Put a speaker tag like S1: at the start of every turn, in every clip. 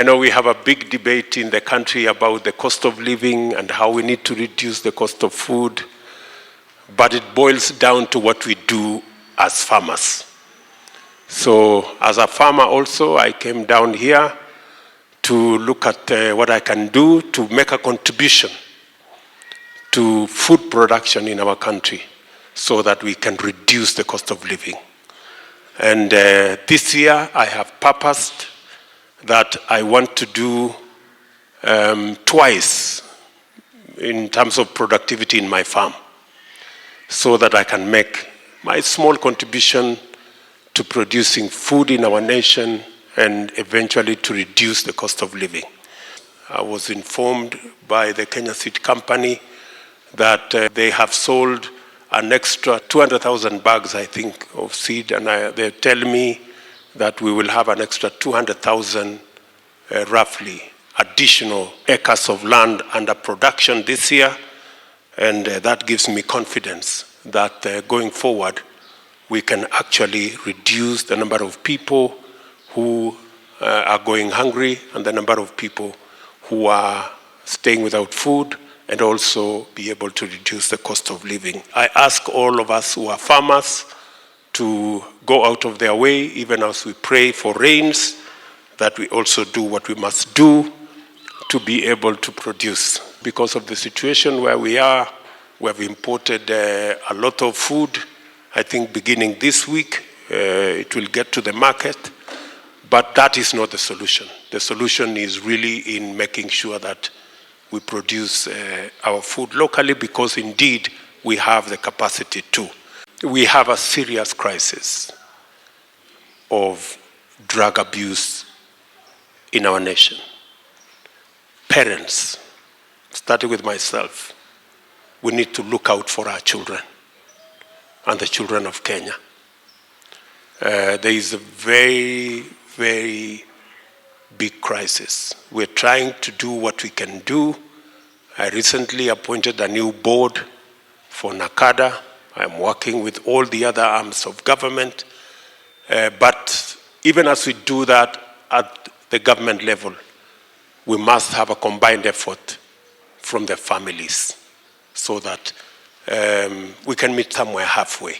S1: I know we have a big debate in the country about the cost of living and how we need to reduce the cost of food, but it boils down to what we do as farmers. So as a farmer also, I came down here to look at what I can do to make a contribution to food production in our country so that we can reduce the cost of living. And this year I have purposed that I want to do twice in terms of productivity in my farm so that I can make my small contribution to producing food in our nation and eventually to reduce the cost of living. I was informed by the Kenya Seed Company that they have sold an extra 200,000 bags, I think, of seed, and they tell me that we will have an extra 200,000 roughly additional acres of land under production this year, and that gives me confidence that going forward we can actually reduce the number of people who are going hungry and the number of people who are staying without food, and also be able to reduce the cost of living. I ask all of us who are farmers to go out of their way, even as we pray for rains, that we also do what we must do to be able to produce. Because of the situation where we are, we have imported a lot of food. I think beginning this week, it will get to the market, but that is not the solution. The solution is really in making sure that we produce our food locally, because indeed we have the capacity to. We have a serious crisis of drug abuse in our nation. Parents, starting with myself, we need to look out for our children and the children of Kenya. There is a very, very big crisis. We're trying to do what we can do. I recently appointed a new board for NACADA. I'm working with all the other arms of government. But even as we do that at the government level, we must have a combined effort from the families so that we can meet somewhere halfway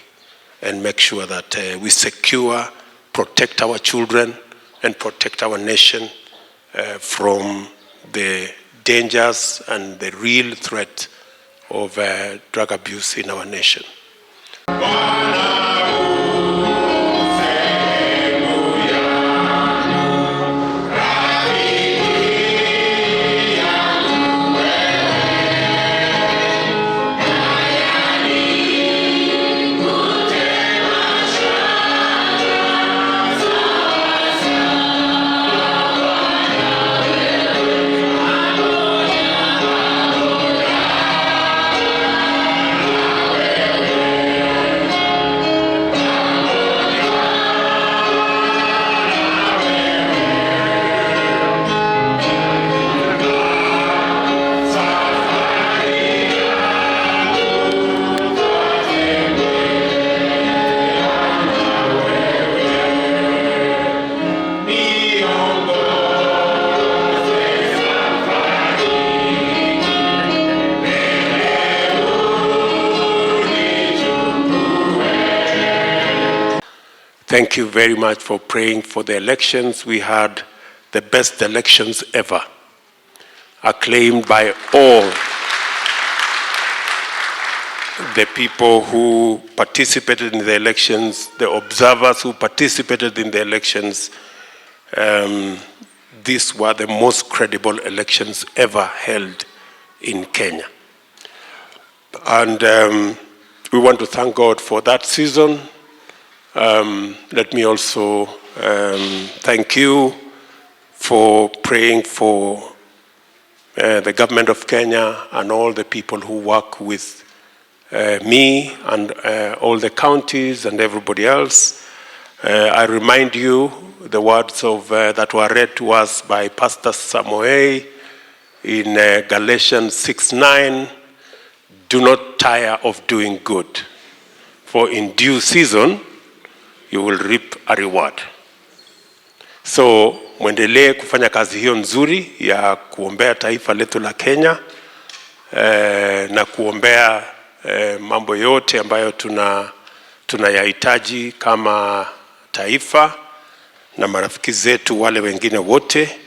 S1: and make sure that we secure, protect our children, and protect our nation from the dangers and the real threat of drug abuse in our nation. Thank you very much for praying for the elections. We had the best elections ever, acclaimed by all the people who participated in the elections, the observers who participated in the elections. These were the most credible elections ever held in Kenya. And we want to thank God for that season. Let me also thank you for praying for the government of Kenya and all the people who work with me and all the counties and everybody else. I remind you the words of that were read to us by Pastor Samuel in Galatians 6:9. Do not tire of doing good, for in due season you will reap a reward. So muendelee kufanya kazi hiyo nzuri ya kuombea taifa letu la Kenya na kuombea mambo yote ambayo tunayahitaji kama taifa na marafiki zetu wale wengine wote.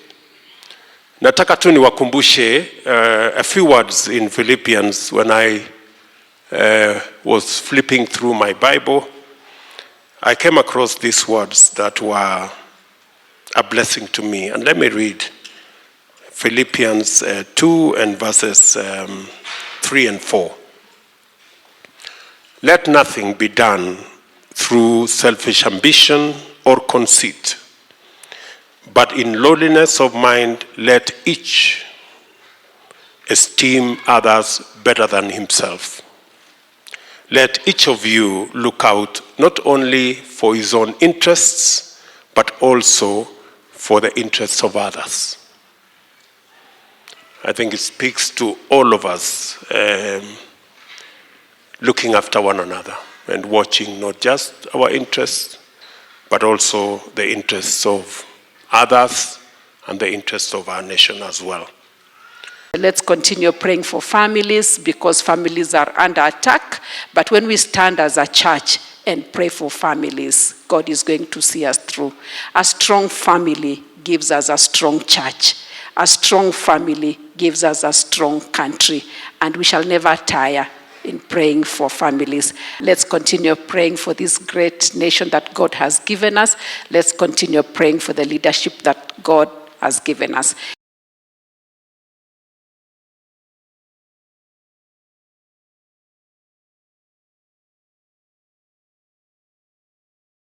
S1: Nataka tu niwakumbushe a few words in Philippians. When I was flipping through my Bible, I came across these words that were a blessing to me. And let me read Philippians 2 and verses 3 and 4. Let nothing be done through selfish ambition or conceit, but in lowliness of mind, let each esteem others better than himself. Let each of you look out not only for his own interests, but also for the interests of others. I think it speaks to all of us looking after one another and watching not just our interests, but also the interests of others and the interests of our nation as well.
S2: Let's continue praying for families, because families are under attack. But when we stand as a church and pray for families, God is going to see us through. A strong family gives us a strong church. A strong family gives us a strong country. And we shall never tire in praying for families. Let's continue praying for this great nation that God has given us. Let's continue praying for the leadership that God has given us.